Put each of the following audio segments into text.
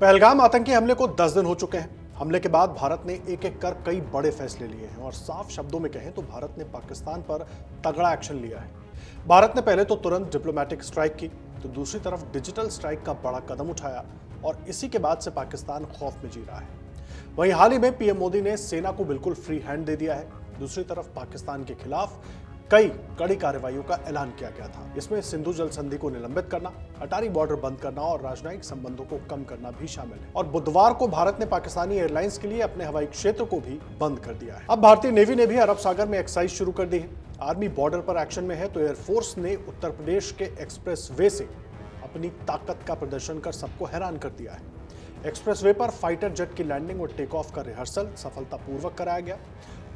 पहलगाम आतंकी हमले को 10 दिन हो चुके हैं। हमले के बाद भारत ने एक एक कर कई बड़े फैसले लिए हैं और साफ शब्दों में कहें तो भारत ने पाकिस्तान पर तगड़ा एक्शन लिया है। भारत ने पहले तो तुरंत डिप्लोमेटिक स्ट्राइक की, तो दूसरी तरफ डिजिटल स्ट्राइक का बड़ा कदम उठाया और इसी के बाद से पाकिस्तान खौफ में जी रहा है। वहीं हाल ही में पीएम मोदी ने सेना को बिल्कुल फ्री हैंड दे दिया है। दूसरी तरफ पाकिस्तान के खिलाफ कई कड़ी कार्रवाइयों का ऐलान किया गया था। इसमें सिंधु जल संधि को निलंबित करना, अटारी बॉर्डर बंद करना और राजनयिक संबंधों को कम करना भी शामिल है। और बुधवार को भारत ने पाकिस्तानी एयरलाइंस के लिए अपने हवाई क्षेत्र को भी बंद कर दिया है। अब भारतीय नेवी ने भी अरब सागर में एक्सरसाइज शुरू कर दी है। आर्मी बॉर्डर पर एक्शन में है तो एयरफोर्स ने उत्तर प्रदेश के एक्सप्रेस वे से अपनी ताकत का प्रदर्शन कर सबको हैरान कर दिया है। एक्सप्रेसवे पर फाइटर जेट की लैंडिंग और टेक ऑफ का रिहर्सल सफलतापूर्वक कराया गया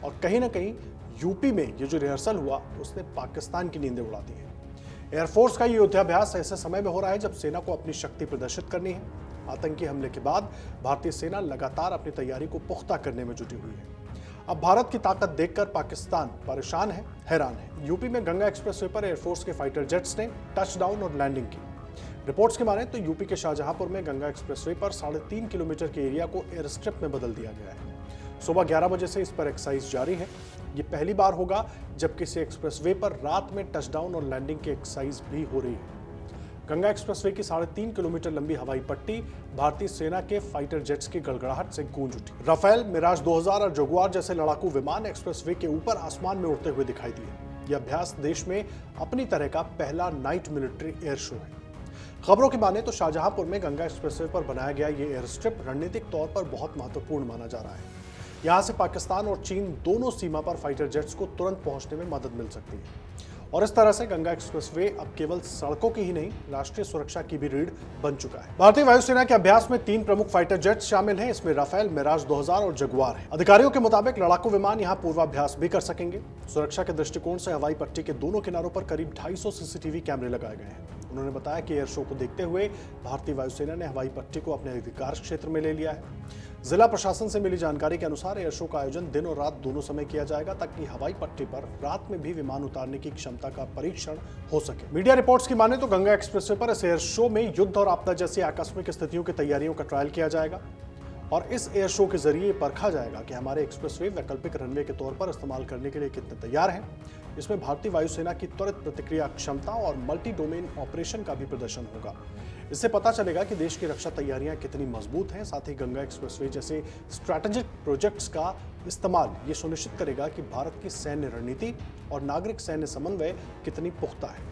और कहीं ना कहीं यूपी में ये जो रिहर्सल हुआ उसने पाकिस्तान की नींदें उड़ा दी है। एयरफोर्स का ये युद्धाभ्यास ऐसे समय में हो रहा है जब सेना को अपनी शक्ति प्रदर्शित करनी है। आतंकी हमले के बाद भारतीय सेना लगातार अपनी तैयारी को पुख्ता करने में जुटी हुई है। अब भारत की ताकत देखकर पाकिस्तान परेशान है, हैरान है। यूपी में गंगा एक्सप्रेसवे पर एयरफोर्स के फाइटर जेट्स ने टचडाउन और लैंडिंग की। रिपोर्ट्स के माने तो यूपी के शाहजहांपुर में गंगा एक्सप्रेसवे पर 3.5 किलोमीटर के एरिया को एयर स्ट्रिप में बदल दिया गया है। सुबह 11 बजे से इस पर एक्सरसाइज जारी है। ये पहली बार होगा जब किसी एक्सप्रेसवे पर रात में टचडाउन और लैंडिंग की एक्सरसाइज भी हो रही है। गंगा एक्सप्रेसवे की 3.5 किलोमीटर लंबी हवाई पट्टी भारतीय सेना के फाइटर जेट्स की गड़गड़ाहट से गूंज उठी। राफेल, मिराज 2000 और जगुआर जैसे लड़ाकू विमान एक्सप्रेसवे के ऊपर आसमान में उड़ते हुए दिखाई दिए। यह अभ्यास देश में अपनी तरह का पहला नाइट मिलिट्री एयर शो है। खबरों की माने तो शाहजहांपुर में गंगा एक्सप्रेसवे पर बनाया गया ये एयर स्ट्रिप रणनीतिक तौर पर बहुत महत्वपूर्ण माना जा रहा है। यहां से पाकिस्तान और चीन दोनों सीमा पर फाइटर जेट्स को तुरंत पहुंचने में मदद मिल सकती है और इस तरह से गंगा एक्सप्रेसवे अब केवल सड़कों की ही नहीं, राष्ट्रीय सुरक्षा की भी रीढ़ बन चुका है। भारतीय वायुसेना के अभ्यास में 3 प्रमुख फाइटर जेट्स शामिल हैं। इसमें राफेल, मिराज 2000 और जगुआर है। अधिकारियों के मुताबिक लड़ाकू विमान यहां पूर्वाभ्यास भी कर सकेंगे। सुरक्षा के दृष्टिकोण से हवाई पट्टी के दोनों किनारों पर करीब 250 सीसीटीवी कैमरे लगाए गए हैं। उन्होंने बताया कि एयर शो को देखते हुए भारतीय वायुसेना ने हवाई पट्टी को अपने अधिकार क्षेत्र में ले लिया है। जिला प्रशासन से मिली जानकारी के अनुसार एयर शो का आयोजन दिन और रात दोनों समय किया जाएगा ताकि हवाई पट्टी पर रात में भी विमान उतारने की क्षमता का परीक्षण हो सके। मीडिया रिपोर्ट्स की माने तो गंगा एक्सप्रेसवे पर इस एयर शो में युद्ध और आपदा जैसी आकस्मिक स्थितियों की तैयारियों का ट्रायल किया जाएगा और इस एयर शो के जरिए परखा जाएगा कि हमारे एक्सप्रेसवे वैकल्पिक रनवे के तौर पर इस्तेमाल करने के लिए कितने तैयार हैं। इसमें भारतीय वायुसेना की त्वरित प्रतिक्रिया क्षमता और मल्टी डोमेन ऑपरेशन का भी प्रदर्शन होगा। इससे पता चलेगा कि देश की रक्षा तैयारियां कितनी मजबूत हैं। साथ ही गंगा एक्सप्रेसवे जैसे स्ट्रैटेजिक प्रोजेक्ट्स का इस्तेमाल ये सुनिश्चित करेगा कि भारत की सैन्य रणनीति और नागरिक सैन्य समन्वय कितनी पुख्ता है।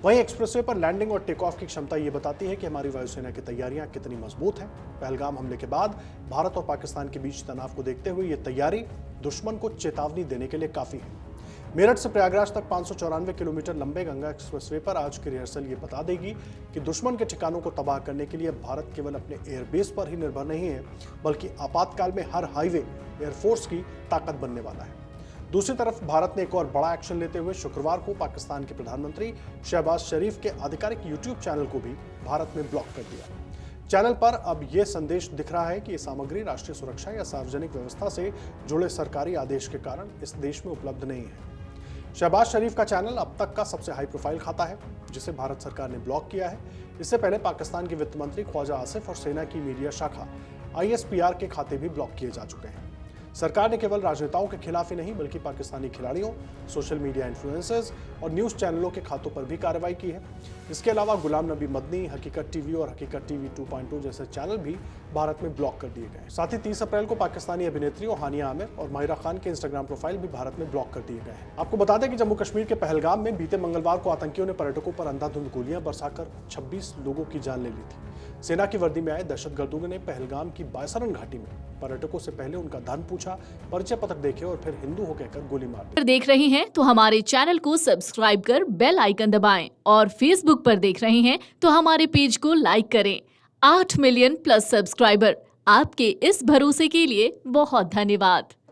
वहीं एक्सप्रेसवे पर लैंडिंग और टेक ऑफ की क्षमता ये बताती है कि हमारी वायुसेना की तैयारियां कितनी मजबूत हैं। पहलगाम हमले के बाद भारत और पाकिस्तान के बीच तनाव को देखते हुए ये तैयारी दुश्मन को चेतावनी देने के लिए काफी है। मेरठ से प्रयागराज तक 594 किलोमीटर लंबे गंगा एक्सप्रेसवे पर आज की रिहर्सल ये बता देगी कि दुश्मन के ठिकानों को तबाह करने के लिए भारत केवल अपने एयरबेस पर ही निर्भर नहीं है, बल्कि आपातकाल में हर हाईवे एयरफोर्स की ताकत बनने वाला है। दूसरी तरफ भारत ने एक और बड़ा एक्शन लेते हुए शुक्रवार को पाकिस्तान के प्रधानमंत्री शहबाज शरीफ के आधिकारिक यूट्यूब चैनल को भी भारत में ब्लॉक कर दिया। चैनल पर अब यह संदेश दिख रहा है कि ये सामग्री राष्ट्रीय सुरक्षा या सार्वजनिक व्यवस्था से जुड़े सरकारी आदेश के कारण इस देश में उपलब्ध नहीं है। शहबाज शरीफ का चैनल अब तक का सबसे हाई प्रोफाइल खाता है जिसे भारत सरकार ने ब्लॉक किया है। इससे पहले पाकिस्तान के वित्त मंत्री ख्वाजा आसिफ और सेना की मीडिया शाखा ISPR के खाते भी ब्लॉक किए जा चुके हैं। सरकार ने केवल राजनेताओं के खिलाफ ही नहीं बल्कि पाकिस्तानी खिलाड़ियों, सोशल मीडिया इन्फ्लुएंसर्स और न्यूज़ चैनलों के खातों पर भी कार्रवाई की है। इसके अलावा गुलाम नबी मदनी, हकीकत टीवी और हकीकत टीवी 2.0 जैसे चैनल भी भारत में ब्लॉक कर दिए गए। साथ ही 30 अप्रैल को पाकिस्तानी अभिनेत्रियों हानिया आमिर और माहिरा खान के इंस्टाग्राम प्रोफाइल भी भारत में ब्लॉक कर दिए गए हैं। आपको बता दें कि जम्मू कश्मीर के पहलगाम में बीते मंगलवार को आतंकियों ने पर्यटकों पर अंधाधुंध गोलियां बरसाकर 26 लोगों की जान ले ली थी। सेना की वर्दी में आए दहशतगर्दों ने पहलगाम की बायसरन घाटी में पर्यटकों से पहले उनका धन पूछा, परिचय पत्र देखे और फिर हिंदू हो कहकर गोली मार दी। देख रहे हैं तो हमारे चैनल को सब्सक्राइब कर बेल आइकन दबाएं और फेसबुक पर देख रहे हैं तो हमारे पेज को लाइक करें। 8 मिलियन प्लस सब्सक्राइबर, आपके इस भरोसे के लिए बहुत धन्यवाद।